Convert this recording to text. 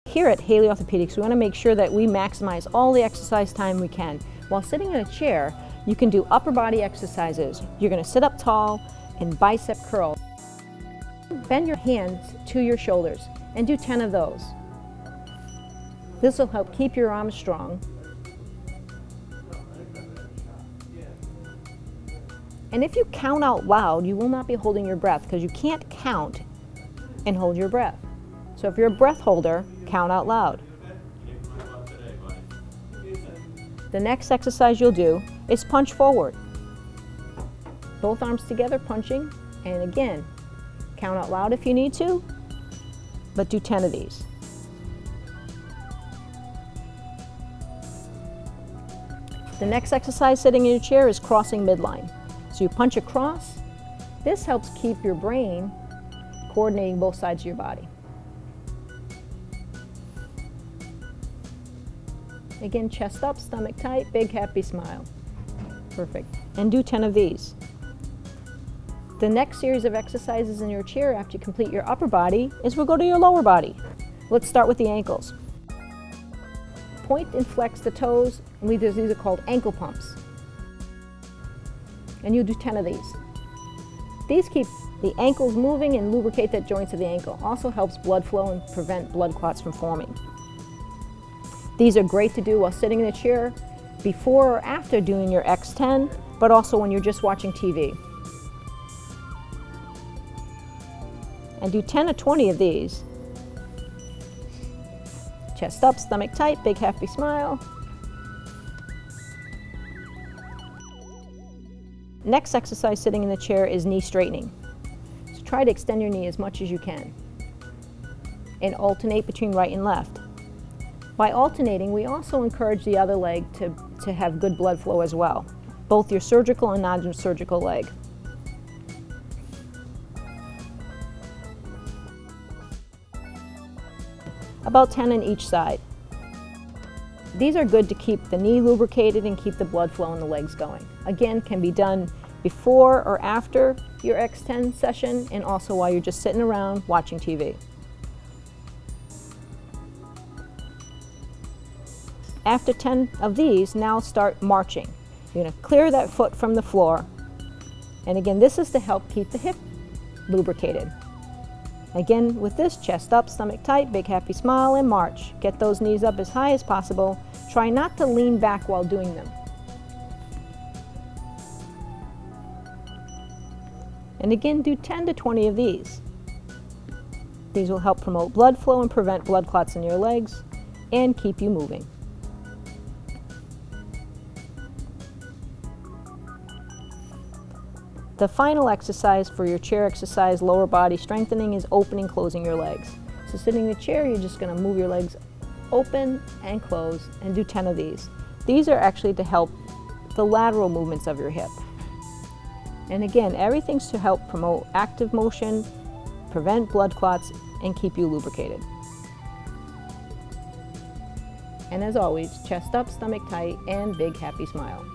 Here at Haley Orthopedics, we want to make sure that we maximize all the exercise time we can. While sitting in a chair, you can do upper body exercises. You're going to sit up tall and bicep curl. Bend your hands to your shoulders and do 10 of those. This will help keep your arms strong. And if you count out loud, you will not be holding your breath because you can't count and hold your breath. So if you're a breath holder, count out loud. The next exercise you'll do is punch forward. Both arms together, punching, and again, count out loud if you need to, but do 10 of these. The next exercise sitting in your chair is crossing midline. So you punch across. This helps keep your brain coordinating both sides of your body. Again, chest up, stomach tight, big happy smile. Perfect. And do 10 of these. The next series of exercises in your chair after you complete your upper body is we'll go to your lower body. Let's start with the ankles. Point and flex the toes, and these are called ankle pumps. And you do 10 of these. These keep the ankles moving and lubricate the joints of the ankle. Also helps blood flow and prevent blood clots from forming. These are great to do while sitting in a chair, before or after doing your X10, but also when you're just watching TV. And do 10 or 20 of these. Chest up, stomach tight, big happy smile. Next exercise sitting in the chair is knee straightening. So try to extend your knee as much as you can and alternate between right and left. By alternating, we also encourage the other leg to have good blood flow as well, both your surgical and non-surgical leg. About 10 on each side. These are good to keep the knee lubricated and keep the blood flow in the legs going. Again, can be done before or after your X10 session and also while you're just sitting around watching TV. After 10 of these, now start marching. You're going to clear that foot from the floor. And again, this is to help keep the hip lubricated. Again, with this, chest up, stomach tight, big happy smile, and march. Get those knees up as high as possible. Try not to lean back while doing them. And again, do 10 to 20 of these. These will help promote blood flow and prevent blood clots in your legs and keep you moving. The final exercise for your chair exercise, lower body strengthening, is opening and closing your legs. So sitting in the chair, you're just going to move your legs open and close and do 10 of these. These are actually to help the lateral movements of your hip. And again, everything's to help promote active motion, prevent blood clots, and keep you lubricated. And as always, chest up, stomach tight, and big happy smile.